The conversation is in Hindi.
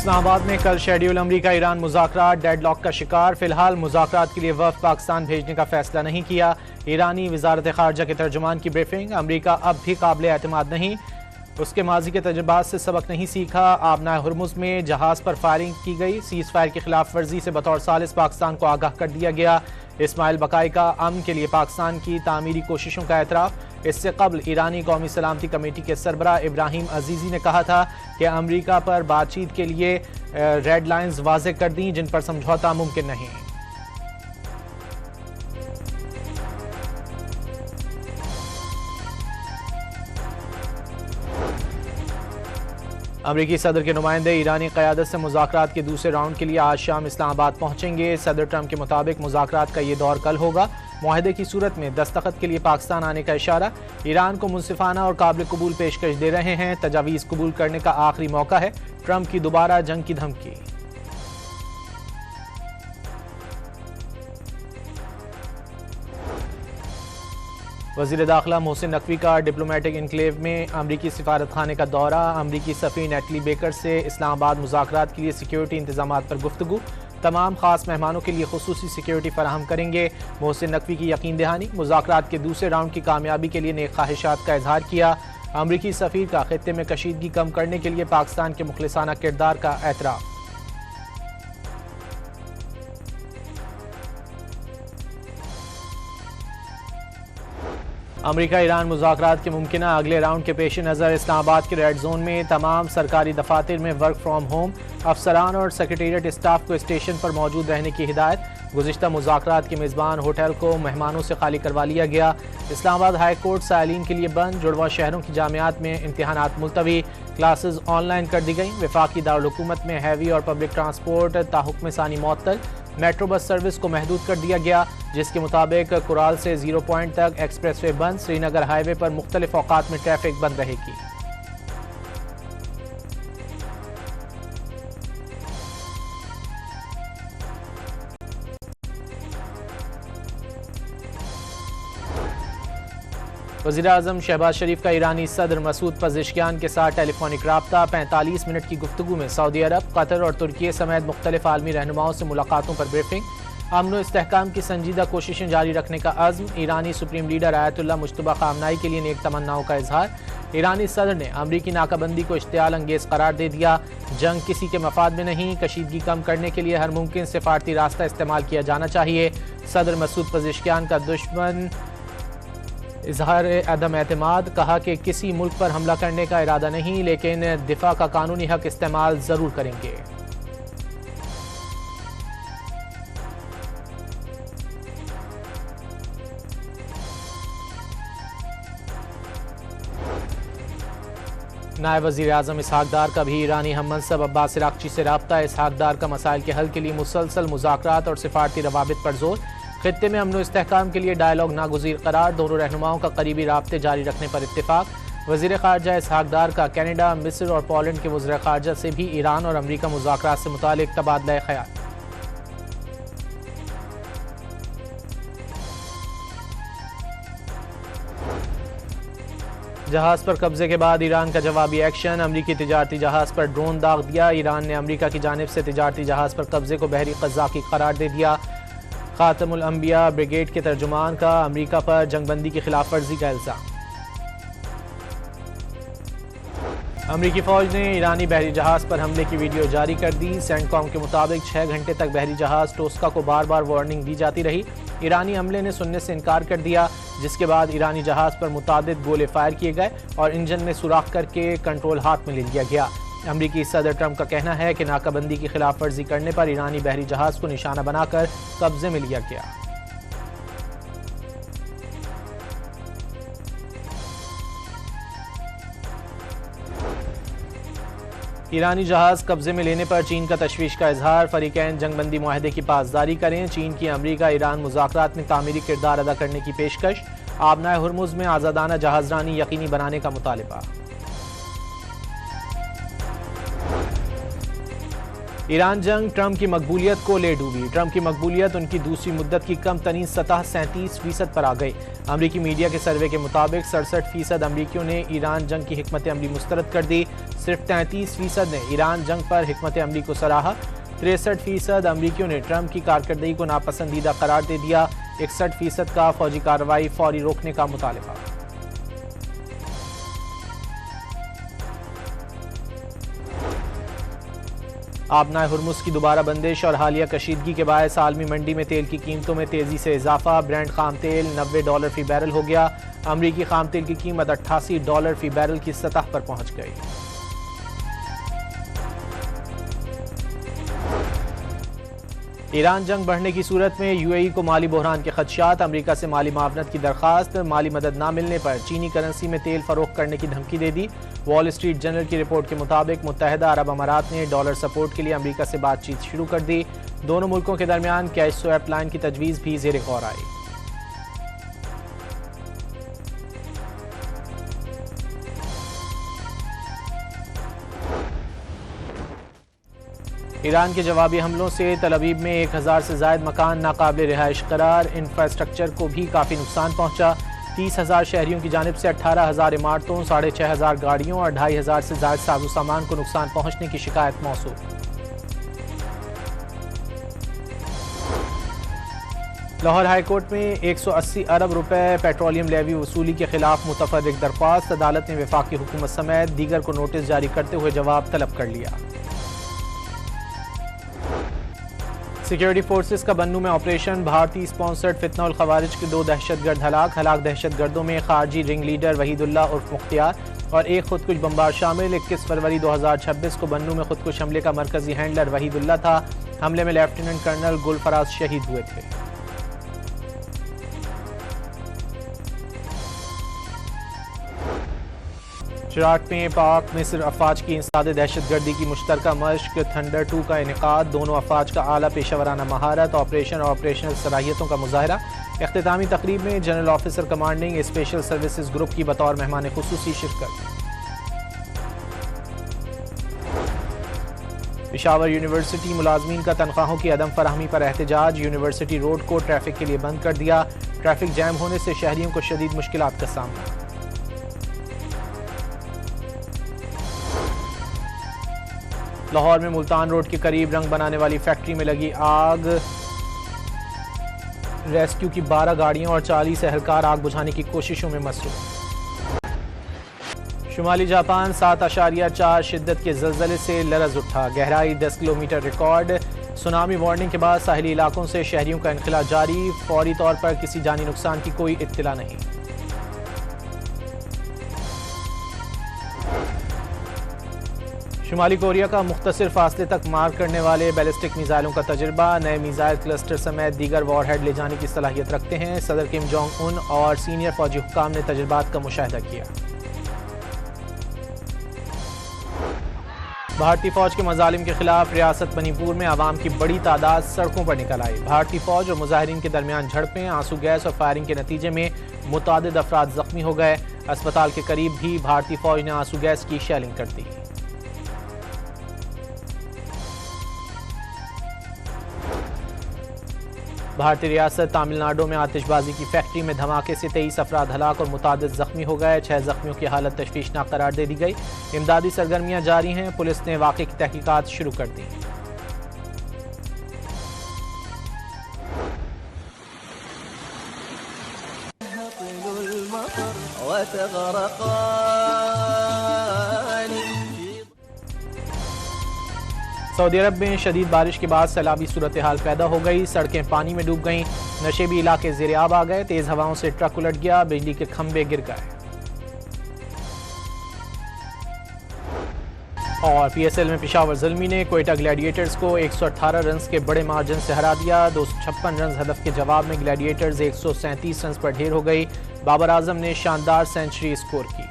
इस्लामाबाद में कल शेड्यूल अमरीका ईरान मुज़ाकरात डेडलॉक का शिकार। फिलहाल मुज़ाकरात के लिए वफ़द पाकिस्तान भेजने का फैसला नहीं किया। ईरानी वज़ारत ख़ारजा के तर्जुमान की ब्रीफिंग। अमरीका अब भी काबिल एतमाद नहीं, उसके माजी के तजुर्बात से सबक नहीं सीखा। आबना हुर्मुज़ में जहाज़ पर फायरिंग की गई। सीज़ फायर की खिलाफ वर्जी से बतौर सालिस पाकिस्तान को आगाह कर दिया गया। इस्माइल बकाई का अमन के लिए पाकिस्तान की तामीरी कोशिशों का एतराफ़। इससे कबल ईरानी कौमी सलामती कमेटी के सरबराह इब्राहिम अजीज़ी ने कहा था कि अमरीका पर बातचीत के लिए रेड लाइन्स वाज़ेह कर दी जिन पर समझौता मुमकिन नहीं। अमरीकी सदर के नुमाइंदे ईरानी क़यादत से मुज़ाकरात के दूसरे राउंड के लिए आज शाम इस्लामाबाद पहुंचेंगे। सदर ट्रंप के मुताबिक मुज़ाकरात का ये दौर कल होगा। मुआहदे की सूरत में दस्तखत के लिए पाकिस्तान आने का इशारा। ईरान को मुनसिफाना और काबिल कबूल पेशकश दे रहे हैं। तजावीज़ कबूल करने का आखिरी मौका है। ट्रंप की दोबारा जंग की धमकी। वज़ीर दाखिला मोहसिन नकवी का डिप्लोमेटिक इनक्लेव में अमरीकी सिफारत खाने का दौरा। अमरीकी सफ़ीर नेटली बेकर से इस्लामाबाद मुज़ाकरात के लिए सिक्योरिटी इंतजामात पर गुफ्तगू। तमाम खास मेहमानों के लिए खुसूसी सिक्योरिटी फराहम करेंगे। मोहसिन नकवी की यकीन दहानी। मुज़ाकरात के दूसरे राउंड की कामयाबी के लिए नेक ख्वाहिशात का इजहार किया। अमरीकी सफ़ीर का खित्ते में कशीदगी कम करने के लिए पाकिस्तान के मुखलिसाना किरदार का एतराफ़। अमरीका ईरान मुज़ाकरात के मुमकिना अगले राउंड के पेश नज़र इस्लामाबाद के रेड जोन में तमाम सरकारी दफातर में वर्क फ्राम होम। अफसरान और सेक्रेटेरिएट स्टाफ को स्टेशन पर मौजूद रहने की हिदायत। गुज़िश्ता मुज़ाकरात के मेज़बान होटल को मेहमानों से खाली करवा लिया गया। इस्लामाबाद हाई कोर्ट साइलिन के लिए बंद। जुड़वा शहरों की जामियात में इम्तिहानात मुलतवी। क्लासेस ऑनलाइन कर दी गई। वफाकी दारुल हुकूमत में हैवी और पब्लिक ट्रांसपोर्ट ताहुक्म सानी मुअत्तल। मेट्रो बस सर्विस को महदूद कर दिया गया, जिसके मुताबिक कुराल से 0 पॉइंट तक एक्सप्रेस वे बंद। श्रीनगर हाईवे पर मुख्तलिफ औकात में ट्रैफिक बंद रहेगी। वज़ीर आज़म शहबाज शरीफ का ईरानी सदर मसूद पज़ेश्कियान के साथ टेलीफोनिक राब्ता। 45 मिनट की गुफ्तगू में सऊदी अरब, कतर और तुर्की समेत मुख्तलिफ आलमी रहनुमाओं से मुलाकातों पर ब्रीफिंग। अमन व इस्तेहकाम की संजीदा कोशिशें जारी रखने का अज़्म। ईरानी supreme leader Ayatollah Mojtaba Khamenei के लिए नेक तमन्नाओं का इजहार। ईरानी सदर ने अमरीकी नाकाबंदी को इश्तियाल अंगेज करार दे दिया। जंग किसी के मफाद में नहीं, कशीदगी कम करने के लिए हर मुमकिन सिफारती रास्ता इस्तेमाल किया जाना चाहिए। सदर मसूद पज़ेश्कियान का दुश्मन इजहार अदम एतमाद। कहा कि किसी मुल्क पर हमला करने का इरादा नहीं, लेकिन दिफा का कानूनी हक इस्तेमाल जरूर करेंगे। नायब वज़ीर आज़म इसहाक डार का भी ईरानी हम मनसब अब्बास इराक़ची से राब्ता। इसहाक डार का मसाइल के हल के लिए मुसलसल मुज़ाकरात और सिफारती रवाबित पर जोर। खित्ते में अमन व इस्तेहकाम के लिए डायलॉग नागुज़ीर करार। दोनों रहनुमाओं का करीबी राब्ते जारी रखने पर इत्तेफाक। वज़ीर ख़ारजा इसहाक डार का कनाडा, मिस्र और पोलैंड के वज़ीर ख़ारजा से भी ईरान और अमरीका मुज़ाकरात से मुतालिक तबादला ख़याल। जहाज़ पर कब्जे के बाद ईरान का जवाबी एक्शन। अमरीकी तिजारती जहाज़ पर ड्रोन दाग दिया। ईरान ने अमरीका की जानिब से तिजारती जहाज़ पर कब्जे को बहरी क़ज़्ज़ाक़ी करार दे दिया। ख़ातमुल अंबिया ब्रिगेड के तर्जुमान का अमरीका पर जंगबंदी की खिलाफ वर्जी का इल्ज़ाम। अमरीकी फ़ौज ने ईरानी बहरी जहाज़ पर हमले की वीडियो जारी कर दी। सेंटकॉम के मुताबिक 6 घंटे तक बहरी जहाज़ टोस्का को बार बार वार्निंग दी जाती रही। ईरानी अमले ने सुनने से इनकार कर दिया, जिसके बाद ईरानी जहाज़ पर मुतादिद गोले फायर किए गए और इंजन में सुराख करके कंट्रोल हाथ में ले लिया गया। अमरीकी सदर ट्रंप का कहना है कि नाकाबंदी की खिलाफ वर्जी करने पर ईरानी बहरी जहाज़ को निशाना बनाकर कब्जे में लिया गया। ईरानी जहाज़ कब्जे में लेने पर चीन का तशवीश का इजहार। फरीकैन जंगबंदी मुआहदे की पासदारी करें। चीन की अमरीका ईरान मुज़ाकरात में तामीरी किरदार अदा करने की पेशकश। आबना हुर्मुज़ में आज़ादाना जहाज़रानी यकीनी बनाने का मुतालिबा। ईरान जंग ट्रंप की मकबूलियत को ले डूबी। ट्रंप की मकबूलियत उनकी दूसरी मुद्दत की कम तरीन सतह 37% पर आ गई। अमरीकी मीडिया के सर्वे के मुताबिक 67% अमरीकियों ने ईरान जंग की हिकमत अमली मुस्तरद कर दी। सिर्फ 33% ने ईरान जंग पर हिकमत अमली को सराहा। 63% अमरीकियों ने ट्रंप की कारकर्दगी को नापसंदीदा करार दे दिया। 61% का फौजी कार्रवाई फौरी रोकने का मुतालबा। आबनाए हुर्मुज़ की दोबारा बंदिश और हालिया कशीदगी के बायस आलमी मंडी में तेल की कीमतों में तेजी से इजाफा। ब्रेंट खाम तेल $90 फी बैरल हो गया। अमरीकी खाम तेल की कीमत $88 फी बैरल की सतह पर पहुंच गई। ईरान जंग बढ़ने की सूरत में यूएई को माली बहरान के खदशात। अमरीका से माली मावनत की दरखास्त। माली मदद न मिलने पर चीनी करेंसी में तेल फरोख्त करने की धमकी दे दी। वॉल स्ट्रीट जर्नल की रिपोर्ट के मुताबिक मुत्तहिदा अरब अमारात ने डॉलर सपोर्ट के लिए अमरीका से बातचीत शुरू कर दी। दोनों मुल्कों के दरमियान कैश स्वैप लाइन की तजवीज़ भी ज़ेर गौर आई। ईरान के जवाबी हमलों से तल अवीव में 1000 से ज़ायद मकान नाकाबिल रिहाइश करार। इंफ्रास्ट्रक्चर को भी काफ़ी नुकसान पहुंचा। 30,000 शहरियों की जानिब से 18,000 इमारतों, 6,500 गाड़ियों और 2,500 से ज़ायद साजो सामान को नुकसान पहुंचने की शिकायत मौसूल। लाहौर हाईकोर्ट में 180 अरब रुपए पेट्रोलियम लेवी वसूली के खिलाफ मुतफर्रिक दरख्वास्त। अदालत ने वफाकी हुकूमत समेत दीगर को नोटिस जारी करते हुए जवाब तलब कर लिया। सिक्योरिटी फोर्सेस का बन्नू में ऑपरेशन। भारतीय स्पॉन्सर्ड फितना उल खवारिज के 2 दहशतगर्द हलाक दहशतगर्दों में खारजी रिंग लीडर वहीदुल्ला उर्फ मुख्तियार और एक खुदकुश बमबार शामिल। 21 फरवरी 2026 को बन्नू में खुदकुश हमले का मरकजी हैंडलर वहीदुल्ला था। हमले में लेफ्टिनेंट कर्नल गुलफराज शहीद हुए थे। चराट में पाक मिस्र अफवाज की इंसदाद दहशतगर्दी की मुश्तरका मश्क थंडर 2 का इनेकाद। दोनों अफवाज का आला पेशावराना महारत, ऑपरेशन और ऑपरेशनल सलाहियतों का मुजाहरा। इख्तितामी तकरीब में general officer commanding special services group की बतौर मेहमान खुसूसी शिरकत। पेशावर यूनिवर्सिटी मुलाजमीन का तनख्वाहों की अदम फराहमी पर एहतजाज। यूनिवर्सिटी रोड को ट्रैफिक के लिए बंद कर दिया। ट्रैफिक जैम होने से शहरियों को शदीद मुश्किलात का सामना। लाहौर में मुल्तान रोड के करीब रंग बनाने वाली फैक्ट्री में लगी आग। रेस्क्यू की 12 गाड़ियां और 40 एहलकार आग बुझाने की कोशिशों में मसरूफ। शुमाली जापान 7.4 शिद्दत के ज़लज़ले से लरज़ उठा। गहराई 10 किलोमीटर रिकॉर्ड। सुनामी वार्निंग के बाद साहिली इलाकों से शहरियों का इनखला जारी। फौरी तौर पर किसी जानी नुकसान की कोई इत्तला नहीं। शुमाली कोरिया का मुख्तसर फासले तक मार करने वाले बैलिस्टिक मिसाइलों का तजुर्बा। नए मिसाइल क्लस्टर समेत दीगर वॉरहेड ले जाने की सलाहियत रखते हैं। सदर किम जोंग उन और सीनियर फौजी हुक्काम ने तजुर्बात का मुशाहिदा किया। भारतीय फौज के मजालिम के खिलाफ रियासत मणिपुर में आवाम की बड़ी तादाद सड़कों पर निकल आई। भारतीय फौज और मुजाहिरीन के दरमियान झड़पें, आंसू गैस और फायरिंग के नतीजे में मुतादिद अफराद जख्मी हो गए। अस्पताल के करीब भी भारतीय फौज ने आंसू गैस की शेलिंग कर दी। भारतीय रियासत तमिलनाडु में आतिशबाजी की फैक्ट्री में धमाके से 23 अफराद हलाक और मुतादिद जख्मी हो गए। 6 जख्मियों की हालत तशवीशनाक करार दे दी गई। इमदादी सरगर्मियां जारी हैं। पुलिस ने वाक़े की तहकीकात शुरू कर दी। सऊदी अरब में शदीद बारिश के बाद सैलाबी सूरत हाल पैदा हो गई। सड़कें पानी में डूब गईं। नशेबी इलाके ज़ेरे आब आ गए। तेज हवाओं से ट्रक उलट गया। बिजली के खंभे गिर गए। और पीएसएल में पेशावर ज़ल्मी ने क्वेटा ग्लैडिएटर्स को 118 रन के बड़े मार्जिन से हरा दिया। 256 रन हदफ के जवाब में ग्लैडिएटर्स 137 रन पर ढेर हो गई। बाबर आजम ने शानदार सेंचुरी स्कोर की।